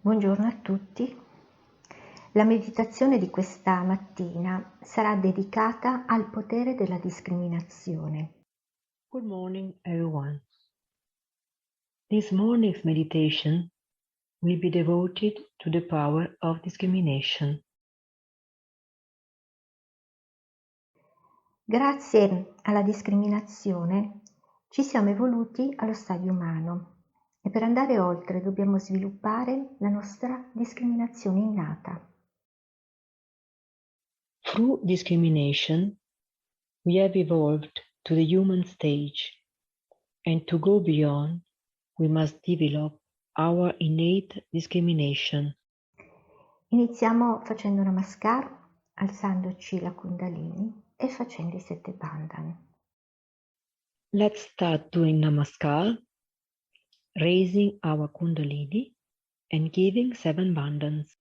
Buongiorno a tutti. La meditazione di questa mattina sarà dedicata al potere della discriminazione. Good morning, everyone. This morning's meditation will be devoted to the power of discrimination. Grazie alla discriminazione ci siamo evoluti allo stadio umano e per andare oltre dobbiamo sviluppare la nostra discriminazione innata. Through discrimination, we have evolved to the human stage, and to go beyond, we must develop our innate discrimination. Iniziamo facendo Namaskar, alzandoci la Kundalini e facendo i 7 bandhan. Let's start doing Namaskar, raising our Kundalini and giving 7 bandhans.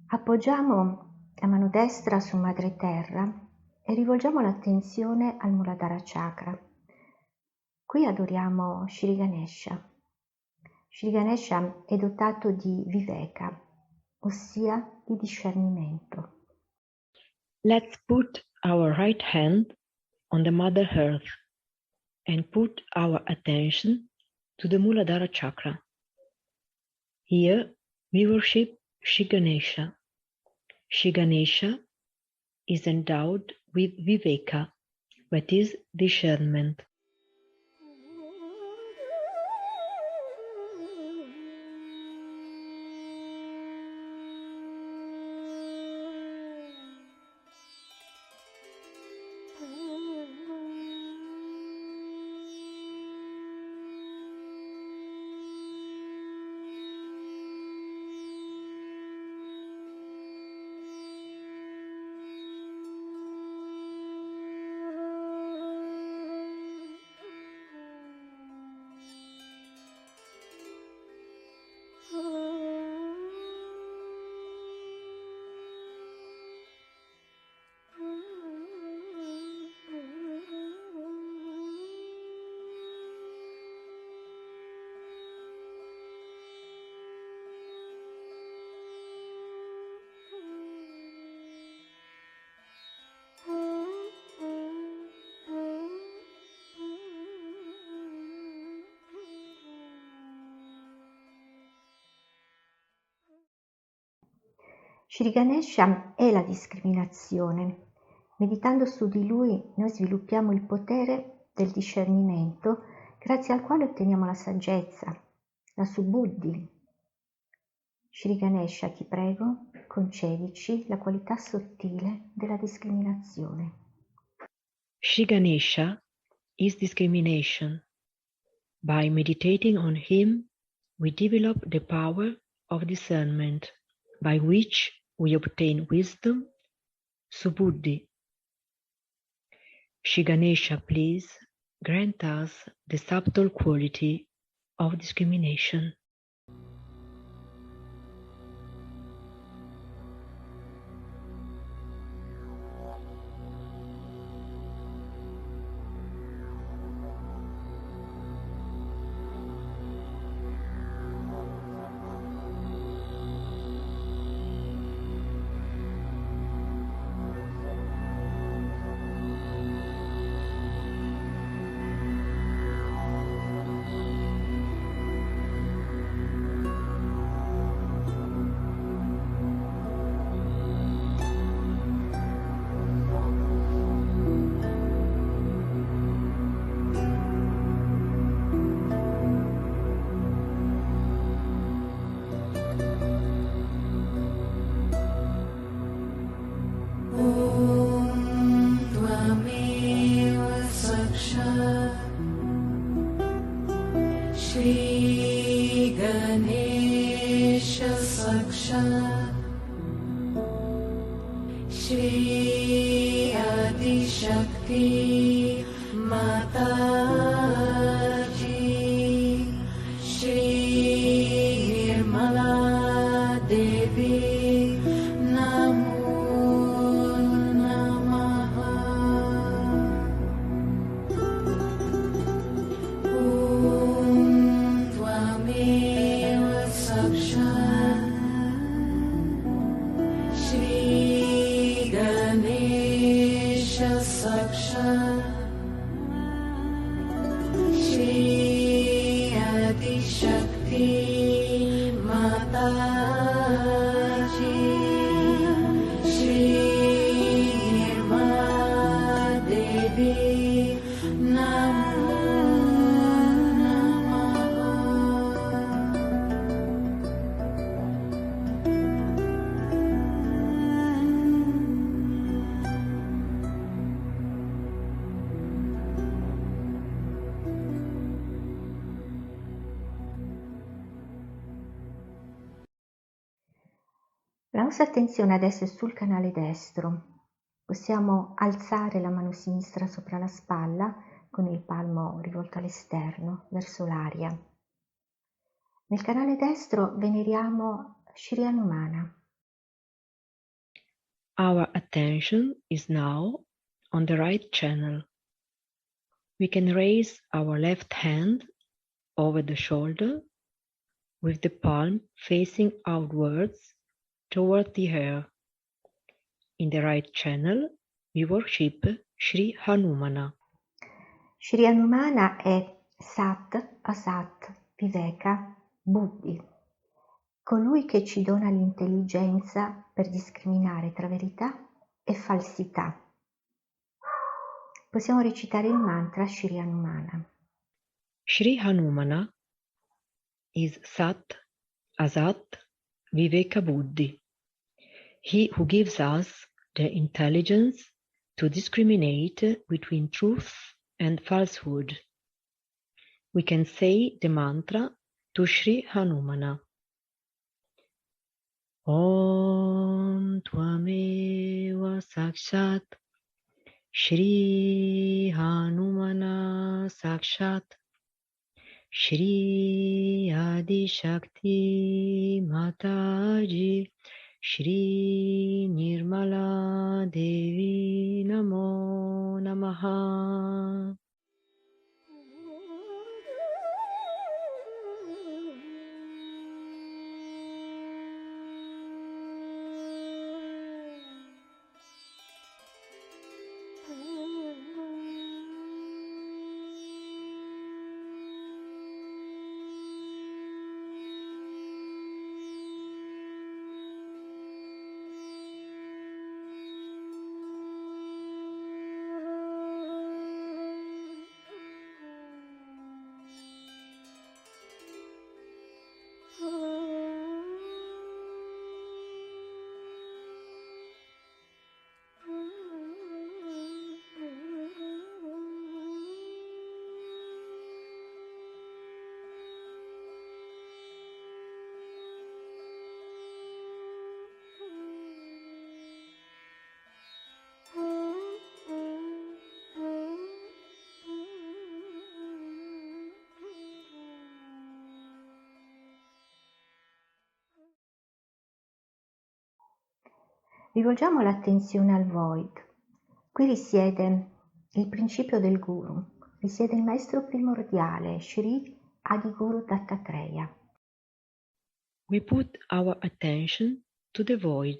Appoggiamo la mano destra su madre terra e rivolgiamo l'attenzione al Muladhara Chakra. Qui adoriamo Shri Ganesha. Shri Ganesha è dotato di viveka, ossia di discernimento. Let's put our right hand on the Mother Earth and put our attention to the Muladhara Chakra. Here we worship Shri Ganesha. Shri Ganesha is endowed with viveka, that is discernment. Shri Ganesha è la discriminazione. Meditando su di lui noi sviluppiamo il potere del discernimento grazie al quale otteniamo la saggezza, la subuddhi. Shri Ganesha, ti prego, concedici la qualità sottile della discriminazione. Shri Ganesha is discrimination. By meditating on him, we develop the power of discernment, by which we obtain wisdom, subuddhi. Shri Ganesha, please grant us the subtle quality of discrimination. Shri Adi Shakti Mataji, Shri Nirmala Devi Namo Namaha. Om Tvameva Sakshat Shri Ganesha Sakshat Shri Adi Shakti Mataji, Shri Nirmala Devi Namo Namaha. La nostra attenzione adesso è sul canale destro. Possiamo alzare la mano sinistra sopra la spalla con il palmo rivolto all'esterno, verso l'aria. Nel canale destro veneriamo Shri Hanumana. Our attention is now on the right channel. We can raise our left hand over the shoulder with the palm facing outwards toward the air. In the right channel, we worship Shri Hanumana. Shri Hanumana è Sat, Asat, Viveka, Buddhi, colui che ci dona l'intelligenza per discriminare tra verità e falsità. Possiamo recitare il mantra Shri Hanumana. Shri Hanumana is Sat, Asat, Viveka Buddhi. He who gives us the intelligence to discriminate between truth and falsehood. We can say the mantra to Shri Hanumana. Om Tvameva Sakshat Shri Hanumana Sakshat Shri Adi Shakti Mataji Shri Nirmala Devi Namo Namaha. Rivolgiamo l'attenzione al Void. Qui risiede il principio del Guru, risiede il maestro primordiale, Shri Adiguru Dattatreya. We put our attention to the void.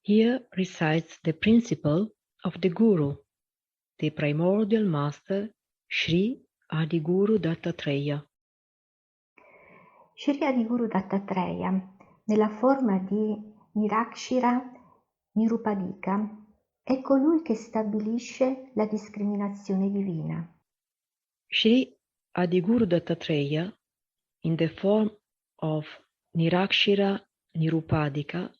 Here resides the principle of the Guru, the primordial master, Shri Adiguru Dattatreya. Shri Adiguru Dattatreya, nella forma di Nirakshira Nirupadika, è colui che stabilisce la discriminazione divina. Shri Adiguru Dattatreya, in the form of Nirakshira Nirupadika,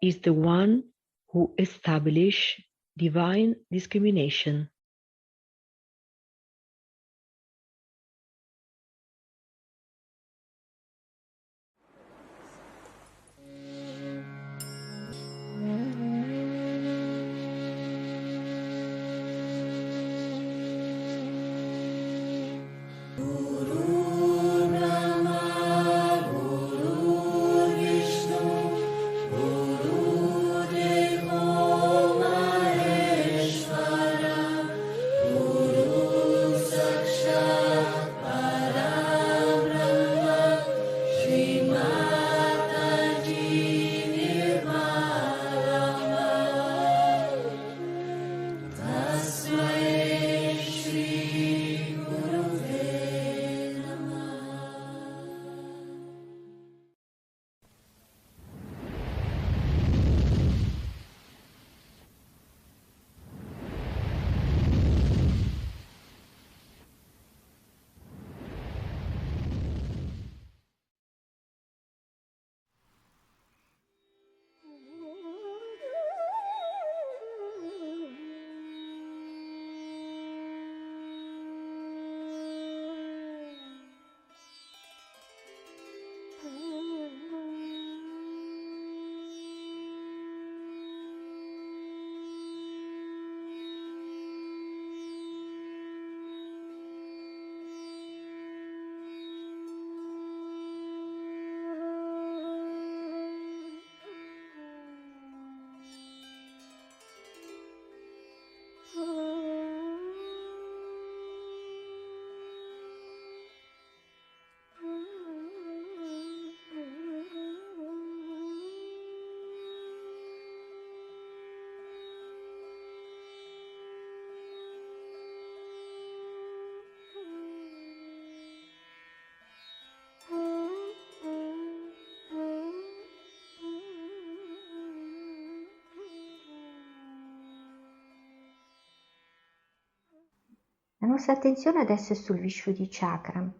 is the one who established divine discrimination. nostra attenzione adesso è sul Vishuddhi Chakra.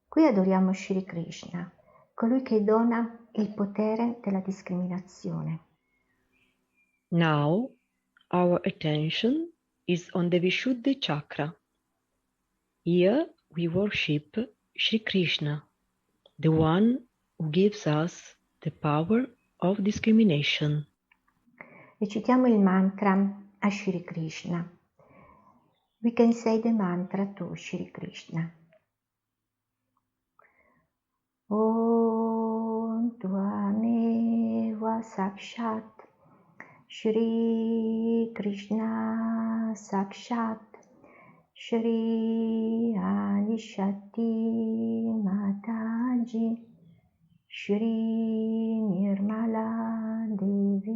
Qui adoriamo Shri Krishna, colui che dona il potere della discriminazione. Now, our attention is on the Vishuddhi Chakra. Here we worship Shri Krishna, the one who gives us the power of discrimination. Recitiamo il mantra a Shri Krishna. We can say the mantra to Shri Krishna. Om Tvameva Sakshat Shri Krishna Sakshat Shri Adishakti Mataji Shri Nirmala Devi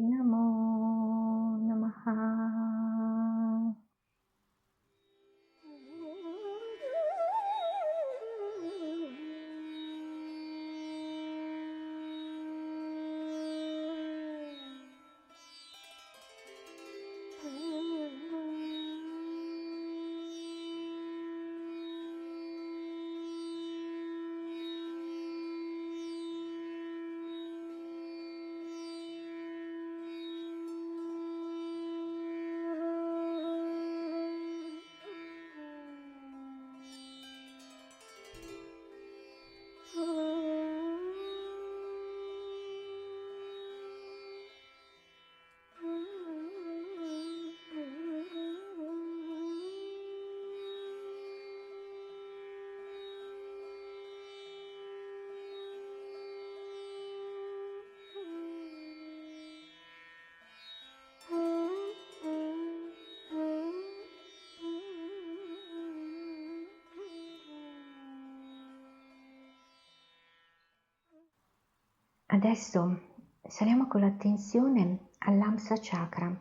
Namo Namaha. Adesso saliamo con l'attenzione all'Amsa Chakra.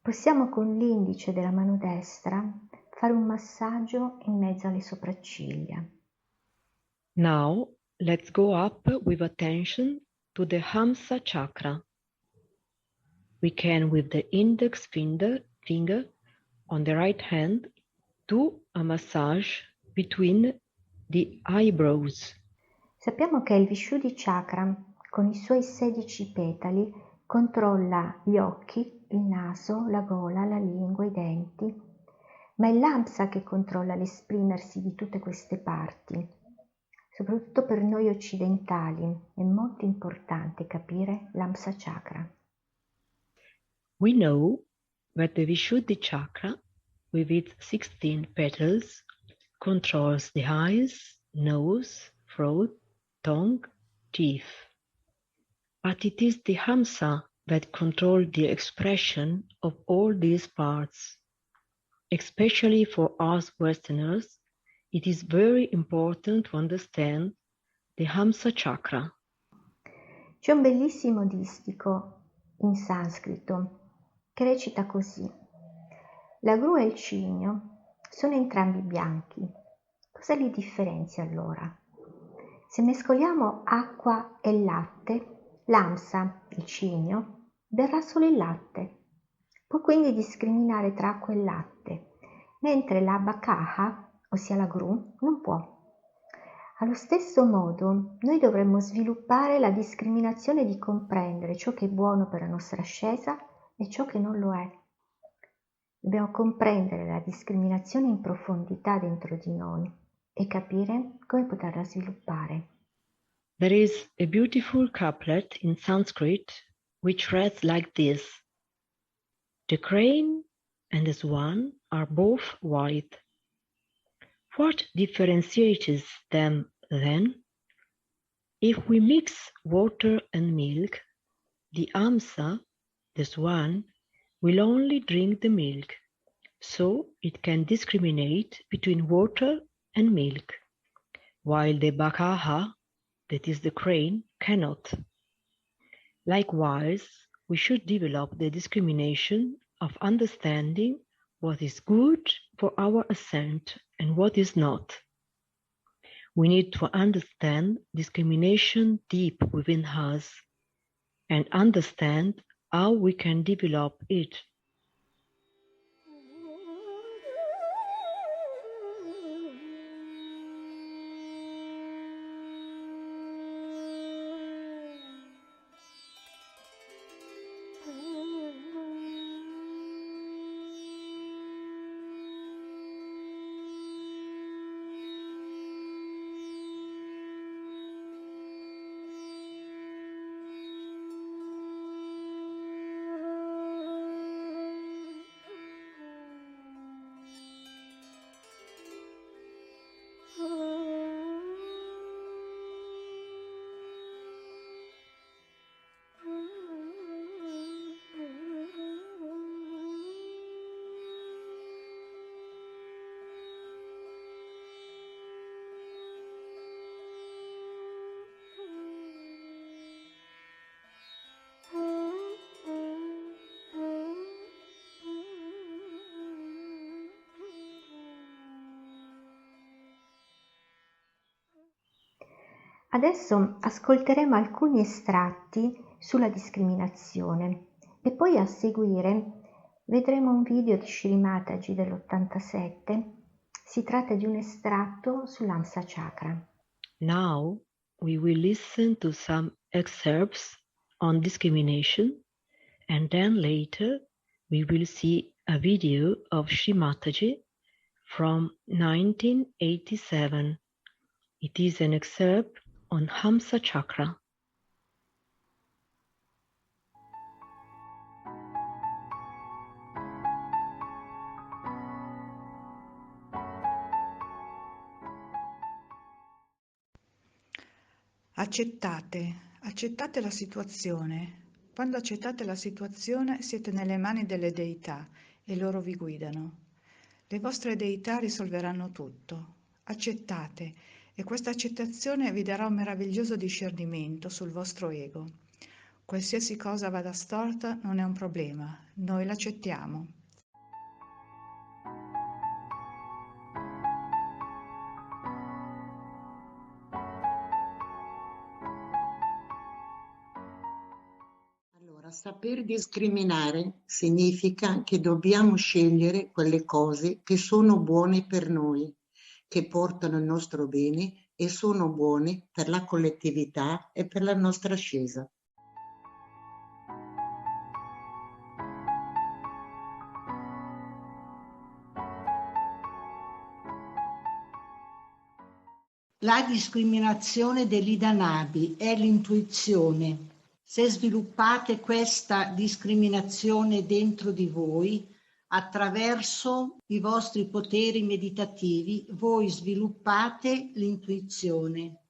Possiamo con l'indice della mano destra fare un massaggio in mezzo alle sopracciglia. Now, let's go up with attention to the Hamsa Chakra. We can, with the index finger on the right hand, do a massage between the eyebrows. Sappiamo che il Vishuddhi Chakra, con i suoi 16 petali, controlla gli occhi, il naso, la gola, la lingua, i denti, ma è l'Amsa che controlla l'esprimersi di tutte queste parti. Soprattutto per noi occidentali è molto importante capire l'Amsa Chakra. We know that the Vishuddhi Chakra, with its 16 petals, controls the eyes, nose, throat, tongue, teeth. But it is the Hamsa that controls the expression of all these parts. Especially for us Westerners, it is very important to understand the Hamsa Chakra. C'è un bellissimo distico in sanscrito che recita così: la gru e il cigno sono entrambi bianchi. Cosa li differenzia allora? Se mescoliamo acqua e latte, l'Amsa, il cigno, berrà solo il latte. Può quindi discriminare tra acqua e latte, mentre la bakaha, ossia la gru, non può. Allo stesso modo, noi dovremmo sviluppare la discriminazione di comprendere ciò che è buono per la nostra ascesa e ciò che non lo è. Dobbiamo comprendere la discriminazione in profondità dentro di noi e capire come poterla sviluppare. There is a beautiful couplet in Sanskrit which reads like this: the crane and the swan are both white. What differentiates them then? If we mix water and milk, the Amsa, the swan, will only drink the milk, so it can discriminate between water and milk, while the bakaha, that is the crane, cannot. Likewise, we should develop the discrimination of understanding what is good for our ascent and what is not. We need to understand discrimination deep within us and understand how we can develop it. Adesso ascolteremo alcuni estratti sulla discriminazione e poi a seguire vedremo un video di Shri Mataji dell'87. Si tratta di un estratto sull'Amsa Chakra. Now we will listen to some excerpts on discrimination, and then later we will see a video of Shri Mataji from 1987. It is an excerpt on Hamsa Chakra. Accettate la situazione. Quando accettate la situazione siete nelle mani delle deità e loro vi guidano. Le vostre deità risolveranno tutto. Accettate e questa accettazione vi darà un meraviglioso discernimento sul vostro ego. Qualsiasi cosa vada storta non è un problema, noi l'accettiamo. Saper discriminare significa che dobbiamo scegliere quelle cose che sono buone per noi, che portano il nostro bene e sono buone per la collettività e per la nostra ascesa. La discriminazione dell'Idanabi è l'intuizione. Se sviluppate questa discriminazione dentro di voi, attraverso i vostri poteri meditativi, voi sviluppate l'intuizione.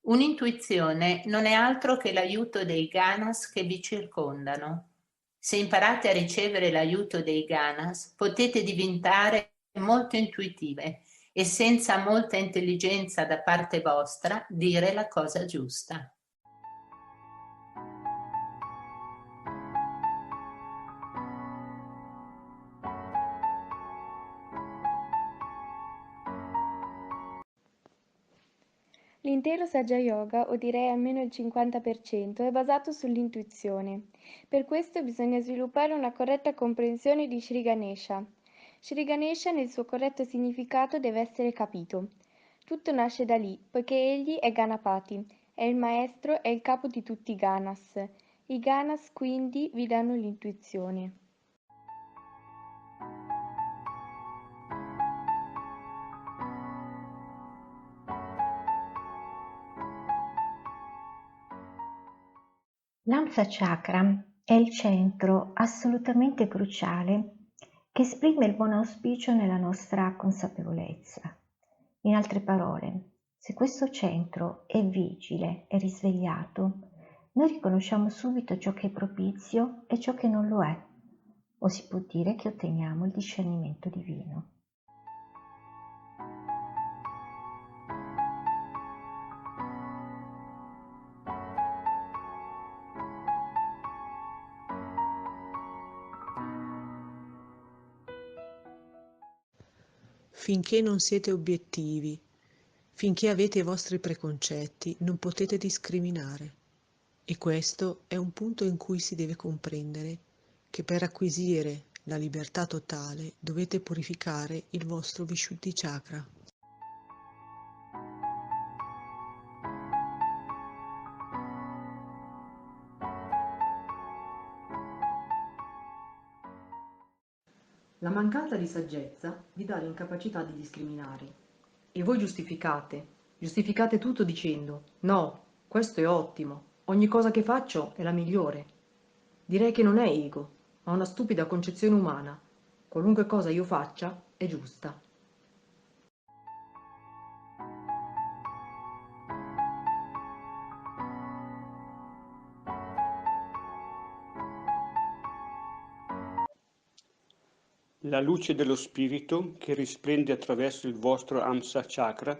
Un'intuizione non è altro che l'aiuto dei ganas che vi circondano. Se imparate a ricevere l'aiuto dei ganas, potete diventare molto intuitive e senza molta intelligenza da parte vostra dire la cosa giusta. L'intero Saggya Yoga, o direi almeno il 50%, è basato sull'intuizione. Per questo bisogna sviluppare una corretta comprensione di Sri Ganesha. Sri Ganesha nel suo corretto significato deve essere capito. Tutto nasce da lì, poiché egli è Ganapati, è il maestro e il capo di tutti i ganas. I ganas quindi vi danno l'intuizione. L'Amsa Chakra è il centro assolutamente cruciale che esprime il buon auspicio nella nostra consapevolezza. In altre parole, se questo centro è vigile e risvegliato, noi riconosciamo subito ciò che è propizio e ciò che non lo è, o si può dire che otteniamo il discernimento divino. Finché non siete obiettivi, finché avete i vostri preconcetti, non potete discriminare. E questo è un punto in cui si deve comprendere che per acquisire la libertà totale dovete purificare il vostro Vishuddhi Chakra. La mancanza di saggezza vi dà l'incapacità di discriminare. E voi giustificate tutto dicendo: no, questo è ottimo, ogni cosa che faccio è la migliore. Direi che non è ego, ma una stupida concezione umana. Qualunque cosa io faccia è giusta. La luce dello spirito che risplende attraverso il vostro Amsa Chakra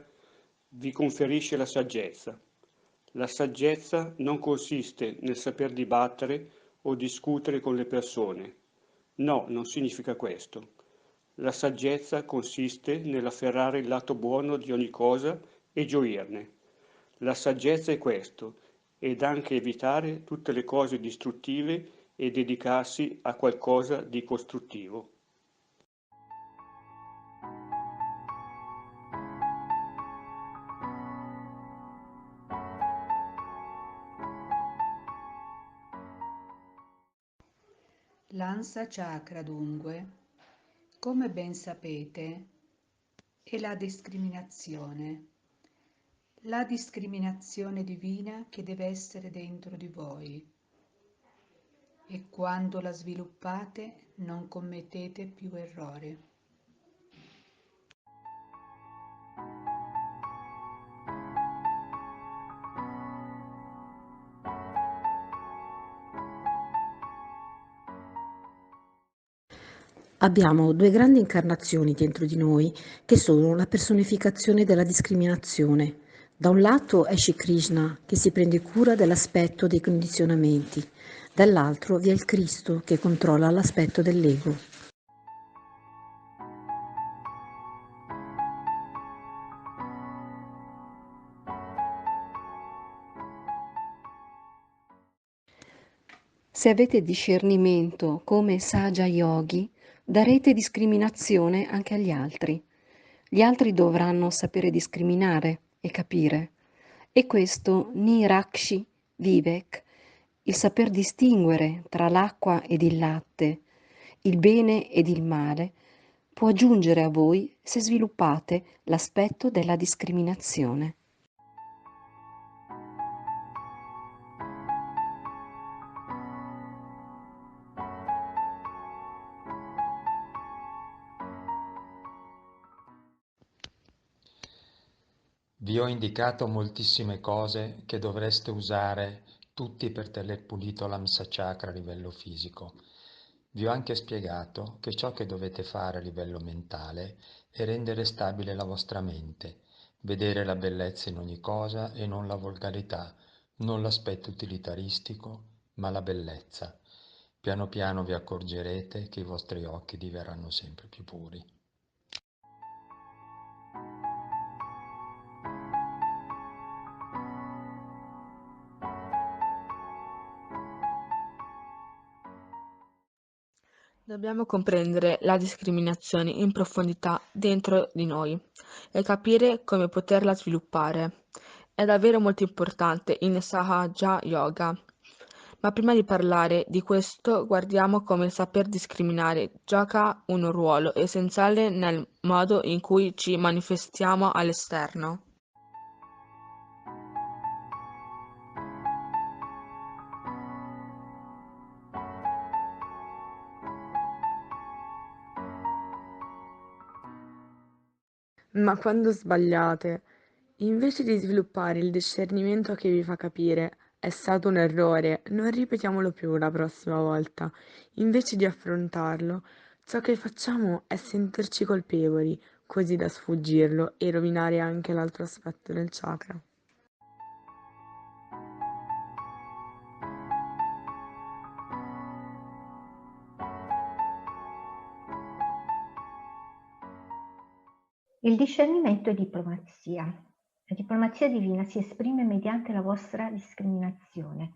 vi conferisce la saggezza. La saggezza non consiste nel saper dibattere o discutere con le persone. No, non significa questo. La saggezza consiste nell'afferrare il lato buono di ogni cosa e gioirne. La saggezza è questo, ed anche evitare tutte le cose distruttive e dedicarsi a qualcosa di costruttivo. L'ansa chakra, dunque, come ben sapete, è la discriminazione divina che deve essere dentro di voi. E quando la sviluppate non commettete più errori. Abbiamo due grandi incarnazioni dentro di noi che sono la personificazione della discriminazione. Da un lato è Shri Krishna che si prende cura dell'aspetto dei condizionamenti, dall'altro vi è il Cristo che controlla l'aspetto dell'ego. Se avete discernimento come Saja Yogi, darete discriminazione anche agli altri. Gli altri dovranno sapere discriminare e capire. E questo Nirakshi Vivek, il saper distinguere tra l'acqua ed il latte, il bene ed il male, può giungere a voi se sviluppate l'aspetto della discriminazione. Vi ho indicato moltissime cose che dovreste usare tutti per tener pulito l'Amsa Chakra a livello fisico. Vi ho anche spiegato che ciò che dovete fare a livello mentale è rendere stabile la vostra mente, vedere la bellezza in ogni cosa e non la volgarità, non l'aspetto utilitaristico, ma la bellezza. Piano piano vi accorgerete che i vostri occhi diverranno sempre più puri. Dobbiamo comprendere la discriminazione in profondità dentro di noi e capire come poterla sviluppare. È davvero molto importante in Sahaja Yoga. Ma prima di parlare di questo, guardiamo come il saper discriminare gioca un ruolo essenziale nel modo in cui ci manifestiamo all'esterno. Ma quando sbagliate, invece di sviluppare il discernimento che vi fa capire è stato un errore, non ripetiamolo più la prossima volta. Invece di affrontarlo, ciò che facciamo è sentirci colpevoli, così da sfuggirlo e rovinare anche l'altro aspetto del chakra. Il discernimento è diplomazia. La diplomazia divina si esprime mediante la vostra discriminazione.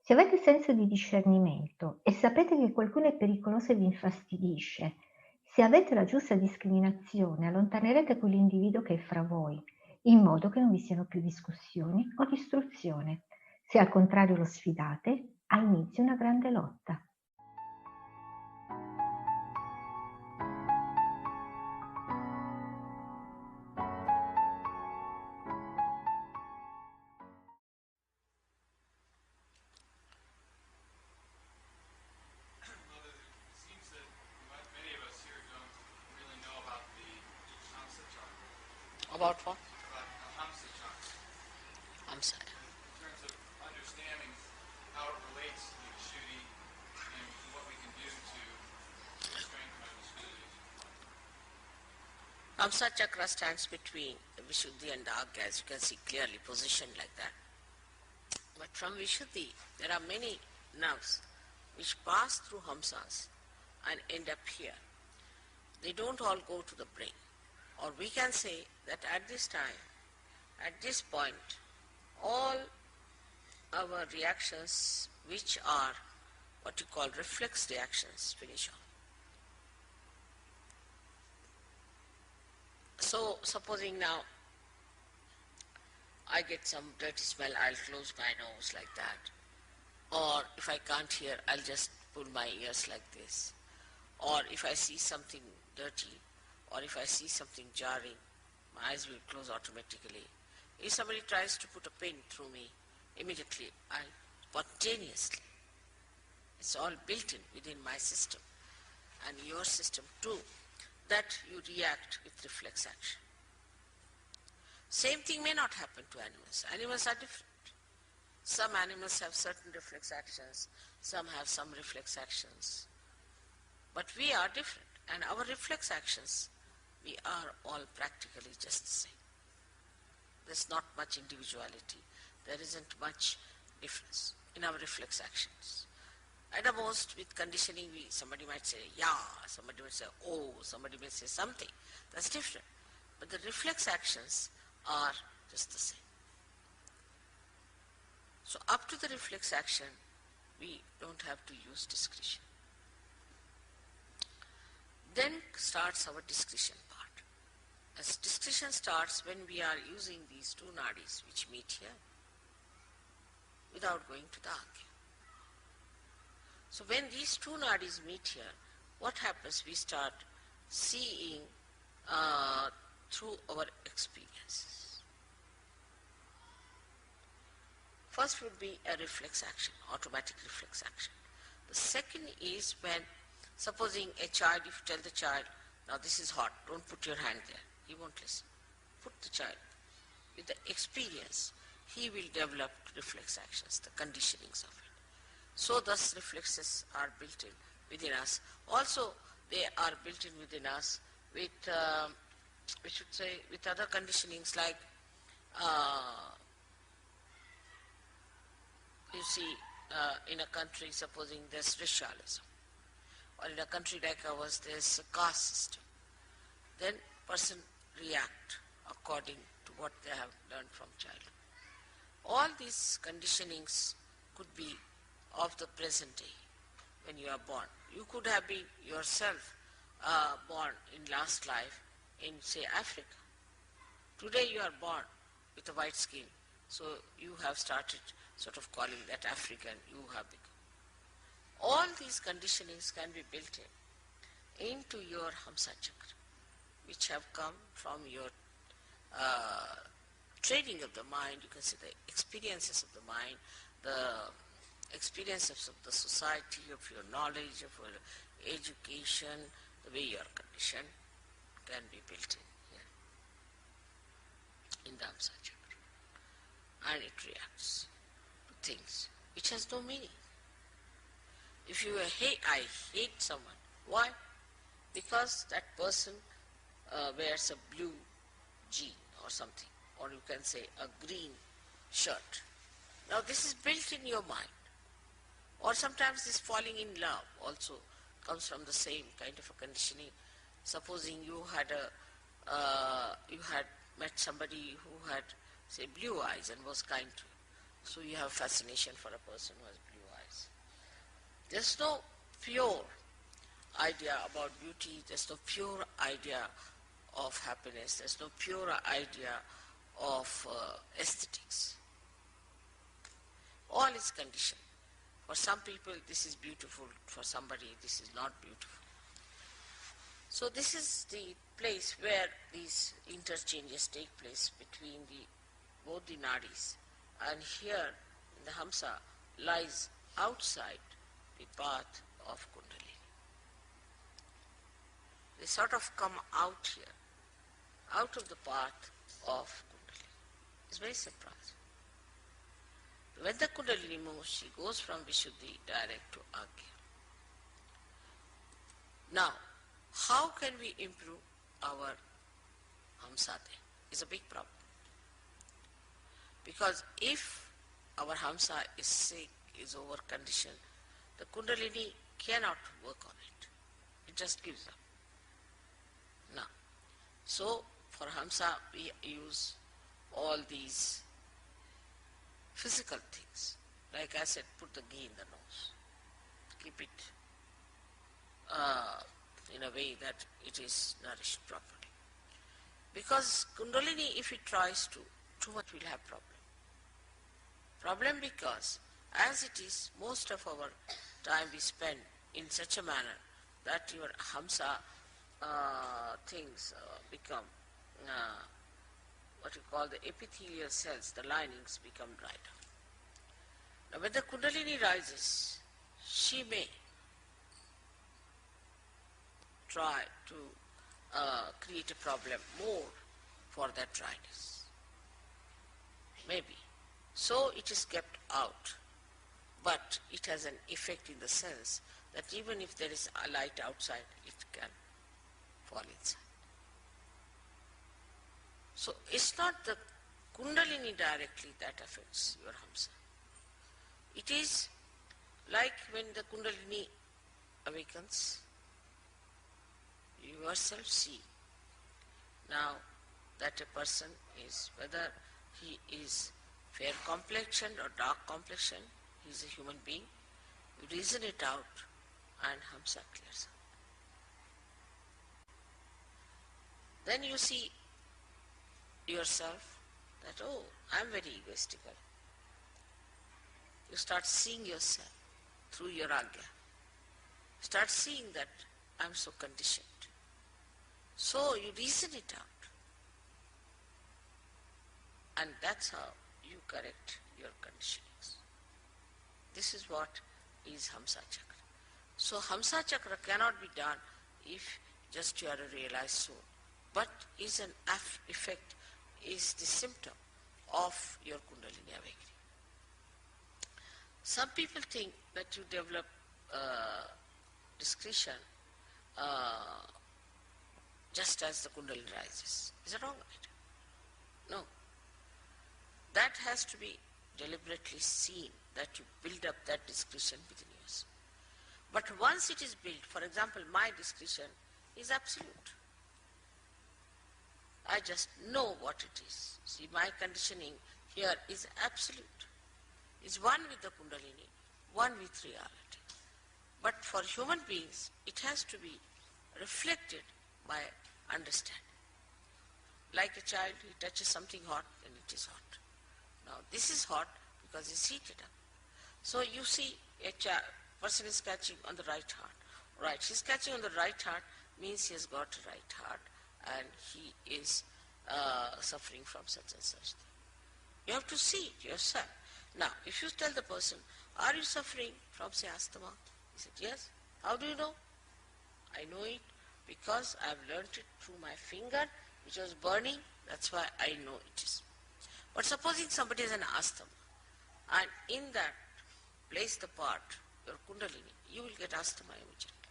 Se avete senso di discernimento e sapete che qualcuno è pericoloso e vi infastidisce, se avete la giusta discriminazione, allontanerete quell'individuo che è fra voi, in modo che non vi siano più discussioni o distruzione. Se al contrario lo sfidate, ha inizio una grande lotta. About what? I'm sorry. In terms of understanding how it relates to the Vishuddhi and what we can do to strengthen our Vishuddhi. Amsa chakra stands between the Vishuddhi and Agya, as you can see clearly positioned like that. But from Vishuddhi, there are many nerves which pass through hamsas and end up here. They don't all go to the brain. Or we can say that at this time, at this point, all our reactions, which are what you call reflex reactions, finish off. So, supposing now I get some dirty smell, I'll close my nose like that. Or if I can't hear, I'll just pull my ears like this. Or if I see something dirty, or if I see something jarring, my eyes will close automatically. If somebody tries to put a pin through me, immediately I spontaneously. It's all built in within my system and your system too, that you react with reflex action. Same thing may not happen to animals. Animals are different. Some animals have certain reflex actions, some have some reflex actions. But we are different, and our reflex actions, we are all practically just the same. There's not much individuality. There isn't much difference in our reflex actions. At the most, with conditioning, somebody might say, yeah, somebody might say, oh, somebody may say something. That's different. But the reflex actions are just the same. So up to the reflex action, we don't have to use discretion. Then starts our discretion part. As discretion starts when we are using these two nadis which meet here without going to the Agya. So when these two nadis meet here, what happens? We start seeing through our experiences. First would be a reflex action, automatic reflex action. The second is when, supposing a child, if you tell the child, now this is hot, don't put your hand there, he won't listen. Put the child. With the experience, he will develop reflex actions, the conditionings of it. So thus reflexes are built in within us. Also, they are built in within us with, we should say, with other conditionings like, you see, in a country, supposing there's racialism, or in a country like ours, there's a caste system, then person react according to what they have learned from childhood. All these conditionings could be of the present day when you are born. You could have been yourself born in last life in, say, Africa. Today you are born with a white skin, so you have started sort of calling that African, you have become. All these conditionings can be built into your Hamsa Chakra, which have come from your training of the mind, you can say the experiences of the mind, the experiences of the society, of your knowledge, of your education, the way you are conditioned, can be built in here, in the Hamsa Chakra. And it reacts to things which has no meaning. If you I hate someone, why? Because that person wears a blue jean or something, or you can say a green shirt. Now this is built in your mind. Or sometimes this falling in love also comes from the same kind of a conditioning. Supposing you had met somebody who had, say, blue eyes and was kind to you. So you have fascination for a person who has blue eyes. There's no pure idea about beauty, there's no pure idea of happiness, there's no pure idea of aesthetics. All is conditioned. For some people this is beautiful, for somebody this is not beautiful. So this is the place where these interchanges take place between both the nadis, and here in the Hamsa lies outside the path of Kundalini. They sort of come out here, out of the path of Kundalini. It's very simple. When the Kundalini moves, she goes from Vishuddhi direct to Agya. Now, how can we improve our Hamsa then? It's a big problem. Because if our Hamsa is sick, is over-conditioned, the Kundalini cannot work on it. It just gives up. Now, so for Hamsa we use all these physical things. Like I said, put the ghee in the nose. Keep it in a way that it is nourished properly. Because Kundalini, if it tries to, too much will have problem. Problem because, as it is, most of our time we spend in such a manner that your Hamsa things become what you call the epithelial cells, the linings become dried up. Now when the Kundalini rises, she may try to create a problem more for that dryness. Maybe. So it is kept out, but it has an effect in the sense that even if there is a light outside, it can fall inside. So it's not the Kundalini directly that affects your Hamsa. It is like when the Kundalini awakens, you yourself see now that a person is, whether he is fair complexioned or dark complexioned, he is a human being, you reason it out and Hamsa clears up. Then you see yourself that, oh, I am very egoistical. You start seeing yourself through your Agya. Start seeing that I am so conditioned. So you reason it out. And that's how you correct your conditionings. This is what is Hamsa Chakra. So Hamsa Chakra cannot be done if just you are a realized soul, but is an effect, is the symptom of your Kundalini awakening. Some people think that you develop discretion just as the Kundalini rises. Is that wrong? No. That has to be deliberately seen, that you build up that discretion within yourself. But once it is built, for example, my discretion is absolute. I just know what it is. See, my conditioning here is absolute. It's one with the Kundalini, one with reality. But for human beings, it has to be reflected by understanding. Like a child, he touches something hot and it is hot. Now this is hot because it's heated up. So you see a person is catching on the right heart. Right, he's catching on the right heart means he has got a right heart and he is suffering from such and such thing. You have to see it yourself. Now, if you tell the person, are you suffering from, say, asthma? He said, yes. How do you know? I know it because I have learnt it through my finger, which was burning. That's why I know it is. But supposing somebody has an asthma, and in that place the part, your Kundalini, you will get asthma immediately.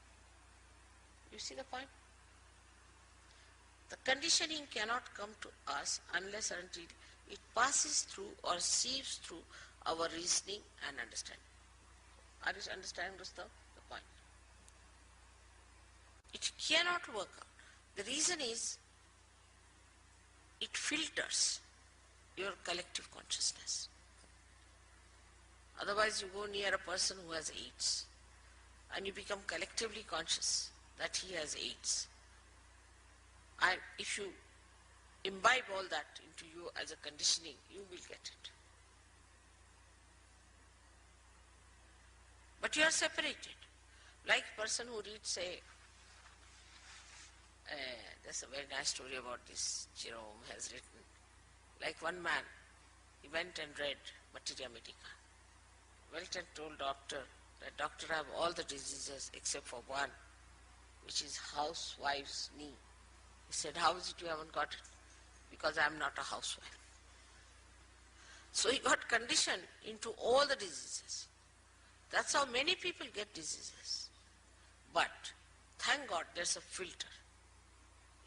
You see the point? The conditioning cannot come to us unless and until it passes through or sieves through our reasoning and understanding. Are you understanding the point? It cannot work out. The reason is it filters your collective consciousness. Otherwise you go near a person who has AIDS and you become collectively conscious that he has AIDS. And if you imbibe all that into you as a conditioning, you will get it. But you are separated. Like a person who reads, say, there's a very nice story about this, Jerome has written. Like one man, he went and read Materia Medica. Went and told doctor that doctor, I have all the diseases except for one, which is housewife's knee. He said, how is it you haven't got it? Because I am not a housewife. So he got conditioned into all the diseases. That's how many people get diseases. But thank God there's a filter.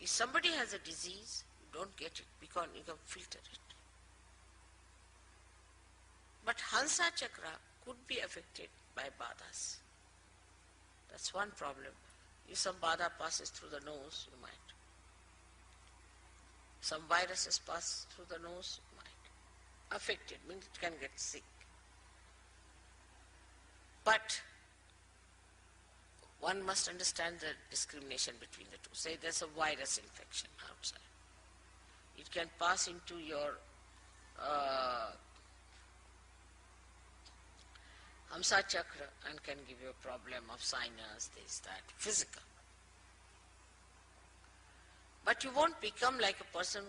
If somebody has a disease, you don't get it because you can filter it. But Hansa chakra could be affected by badhas. That's one problem. If some badha passes through the nose, you might. Some viruses pass through the nose, you might. Affected means it can get sick. But one must understand the discrimination between the two. Say there's a virus infection outside. It can pass into your Hamsa chakra and can give you a problem of sinus, this, that, physical. But you won't become like a person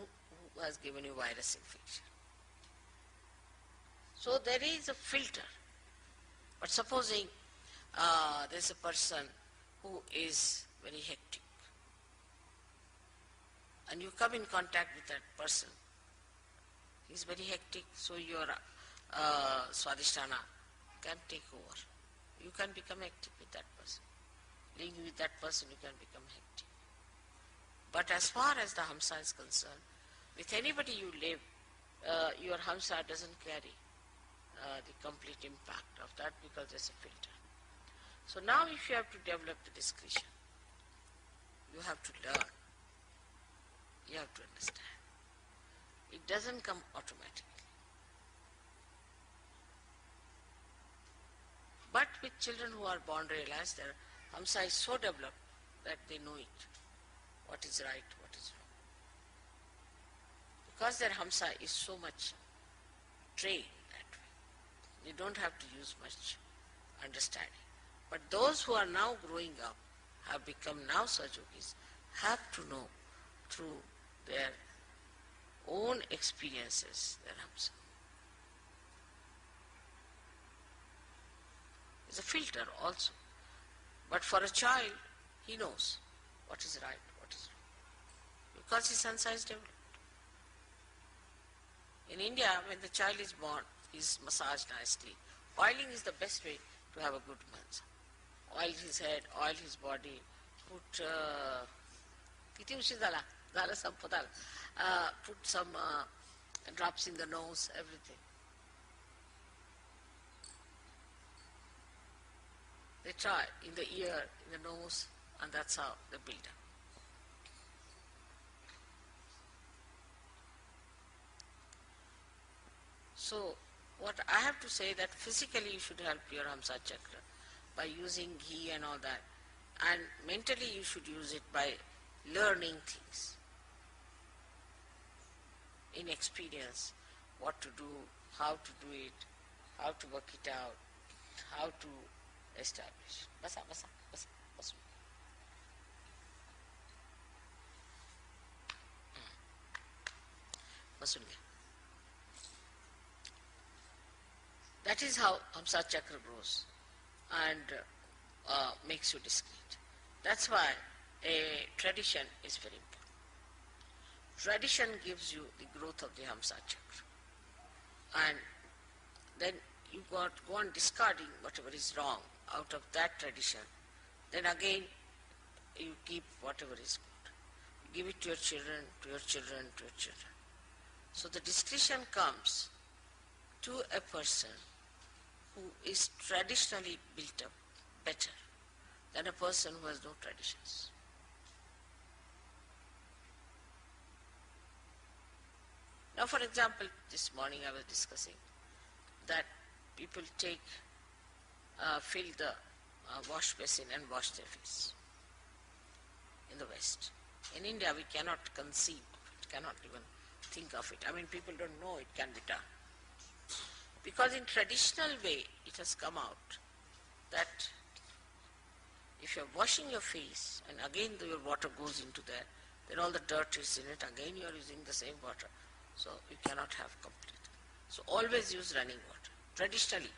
who has given you virus infection. So there is a filter. But supposing there's a person who is very hectic and you come in contact with that person, he's very hectic, so your swadhisthana can take over. You can become hectic with that person. Living with that person, you can become hectic. But as far as the Hamsa is concerned, with anybody you live, your Hamsa doesn't carry the complete impact of that because there's a filter. So now if you have to develop the discretion, you have to learn. You have to understand. It doesn't come automatically. But with children who are born realized, their Hamsa is so developed that they know it. What is right, what is wrong. Because their Hamsa is so much trained that way. They don't have to use much understanding. But those who are now growing up, have become now Sajogis, have to know through their own experiences their Hamsa. It's a filter also. But for a child, he knows what is right, what is wrong. Because his Hamsa is developed. In India, when the child is born, he is massaged nicely. Oiling is the best way to have a good Hamsa. Oil his head, oil his body, put some drops in the nose, everything. They try in the ear, in the nose, and that's how they build up. So, what I have to say that physically you should help your Hamsa chakra by using ghee and all that, and mentally you should use it by learning things in experience, what to do, how to do it, how to work it out, how to establish. Basa. That is how Hamsa chakra grows and makes you discreet. That's why a tradition is very important. Tradition gives you the growth of the Hamsa chakra. And then you go on discarding whatever is wrong out of that tradition. Then again, you keep whatever is good. You give it to your children, to your children, to your children. So the discretion comes to a person who is traditionally built up better than a person who has no traditions. Now, for example, this morning I was discussing that people fill the wash basin and wash their face in the West. In India, we cannot conceive of it, cannot even think of it. I mean, people don't know it can be done. Because in traditional way, it has come out that if you're washing your face and again your water goes into there, then all the dirt is in it, again you are using the same water. So you cannot have complete. So always use running water. Traditionally,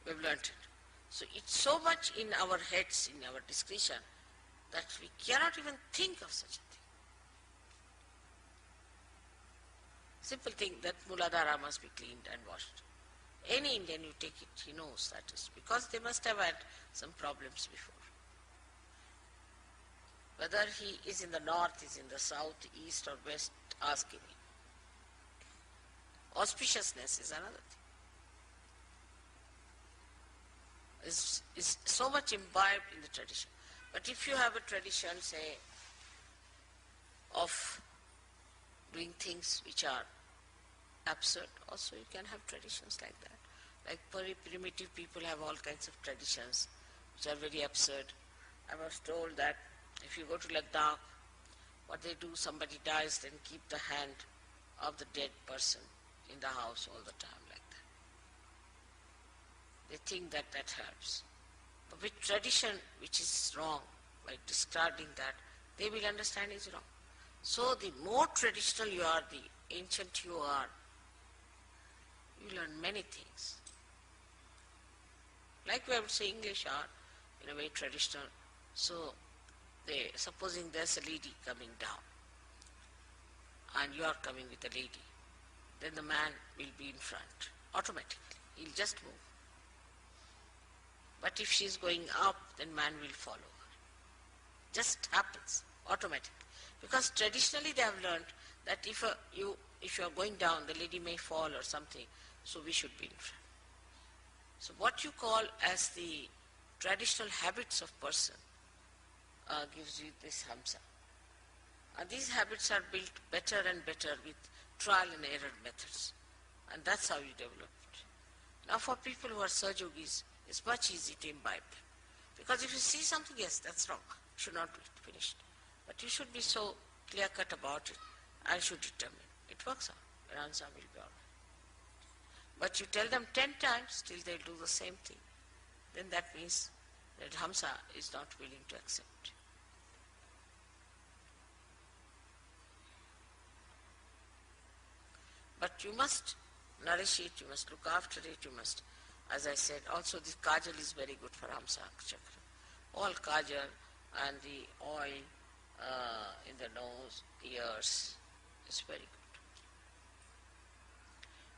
we've learnt it. So it's so much in our heads, in our discretion, that we cannot even think of such a thing. Simple thing that Muladhara must be cleaned and washed. Any Indian you take it, he knows that is because they must have had some problems before. Whether he is in the north, is in the south, east or west, ask him. Auspiciousness is another thing. is so much imbibed in the tradition. But if you have a tradition, say, of doing things which are absurd, also you can have traditions like that. Like very primitive people have all kinds of traditions which are very absurd. I was told that if you go to Ladakh, what they do, somebody dies, then keep the hand of the dead person in the house all the time like that. They think that that helps. But with tradition which is wrong, by discarding that, they will understand is wrong. So the more traditional you are, the ancient you are, you learn many things. Like we would say English are in a way traditional. So supposing there's a lady coming down and you are coming with a lady, then the man will be in front automatically. He'll just move. But if she's going up, then man will follow her. Just happens automatically. Because traditionally they have learned that if you are going down, the lady may fall or something, so we should be in front. So what you call as the traditional habits of person gives you this hamsa. And these habits are built better and better with trial and error methods. And that's how you develop it. Now for people who are Sahaja Yogis, it's much easier to imbibe them. Because if you see something, yes, that's wrong, you should not do it, finished. But you should be so clear-cut about it, I should determine. It works out, your answer will be all right. But you tell them 10 times, still they'll do the same thing. Then that means that Hamsa is not willing to accept. But you must nourish it, you must look after it, you must, as I said, also this kajal is very good for Hamsa chakra. All kajal and the oil in the nose, ears, is very good.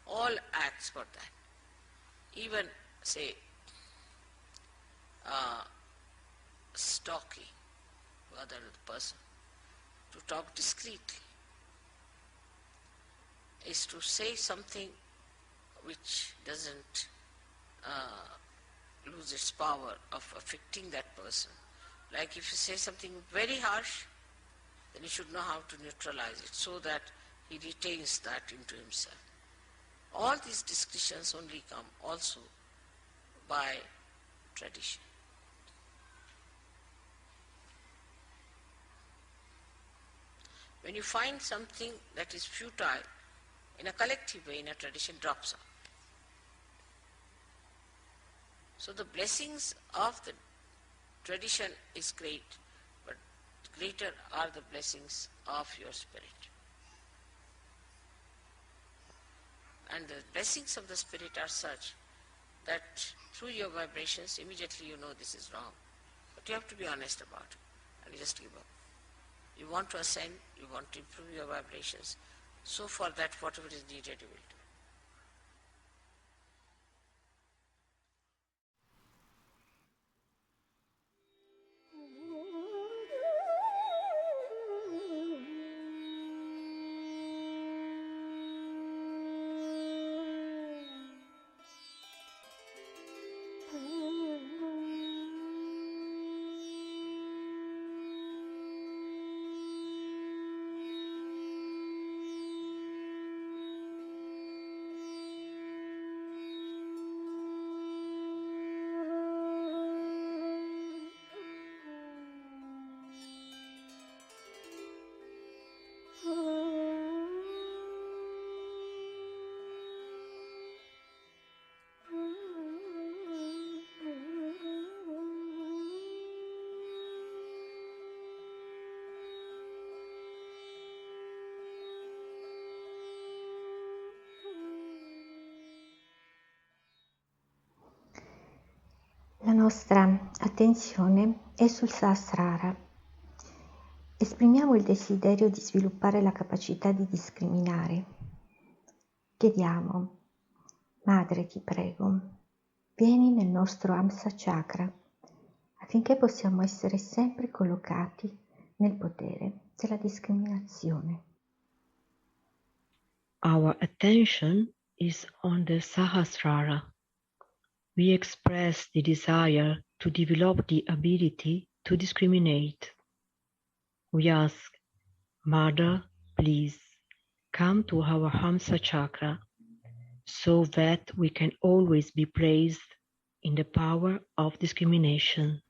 All acts for that. Even, say, stalking other person, to talk discreetly, is to say something which doesn't lose its power of affecting that person. Like if you say something very harsh, then you should know how to neutralize it so that he retains that into himself. All these discussions only come also by tradition. When you find something that is futile, in a collective way, in a tradition, drops out. So the blessings of the tradition is great, but greater are the blessings of your spirit. And the blessings of the spirit are such that through your vibrations, immediately you know this is wrong. But you have to be honest about it, and you just give up. You want to ascend, you want to improve your vibrations. So for that, whatever is needed, you will do. La nostra attenzione è sul Sahasrara. Esprimiamo il desiderio di sviluppare la capacità di discriminare. Chiediamo, Madre, ti prego, vieni nel nostro Hamsa Chakra affinché possiamo essere sempre collocati nel potere della discriminazione. Our attention is on the Sahasrara. we express the desire to develop the ability to discriminate. We ask, Mother, please come to our Hamsa chakra so that we can always be placed in the power of discrimination.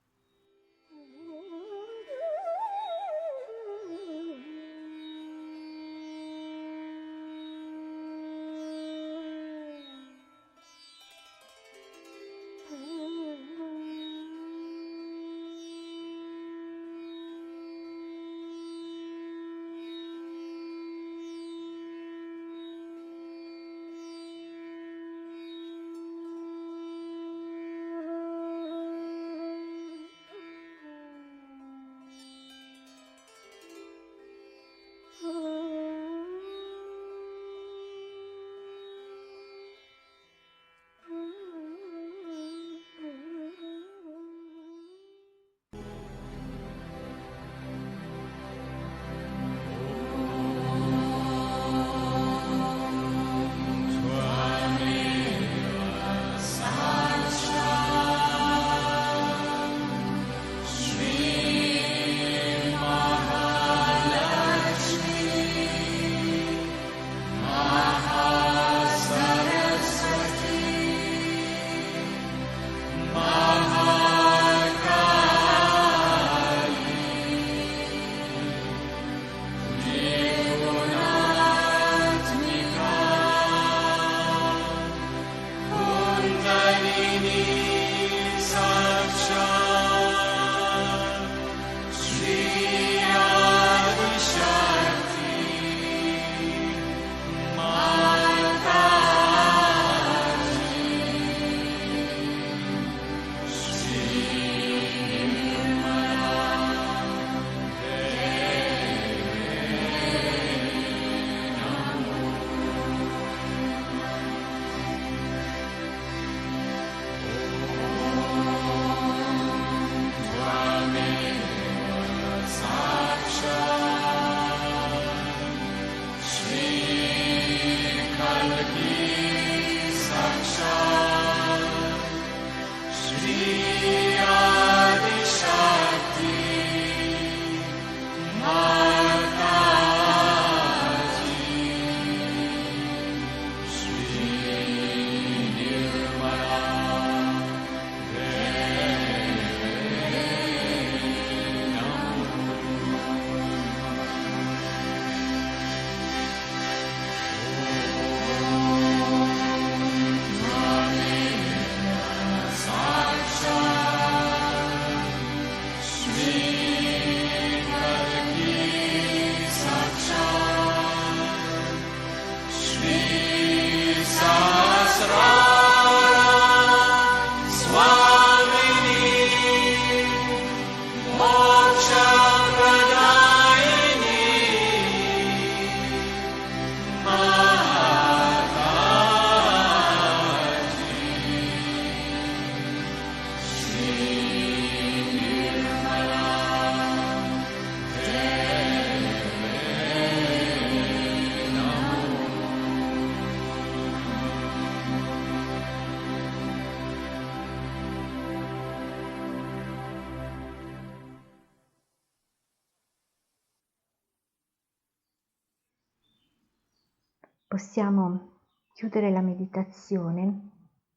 Possiamo chiudere la meditazione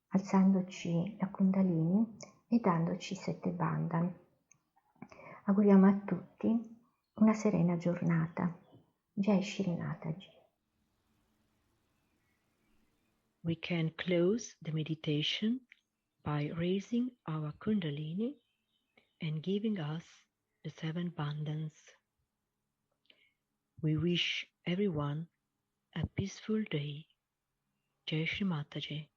alzandoci la Kundalini e dandoci 7 bandhan. Auguriamo a tutti una serena giornata. Jai Shrinataji. We can close the meditation by raising our Kundalini and giving us the 7 bandhans. We wish everyone a peaceful day. Jai Shri Mataji.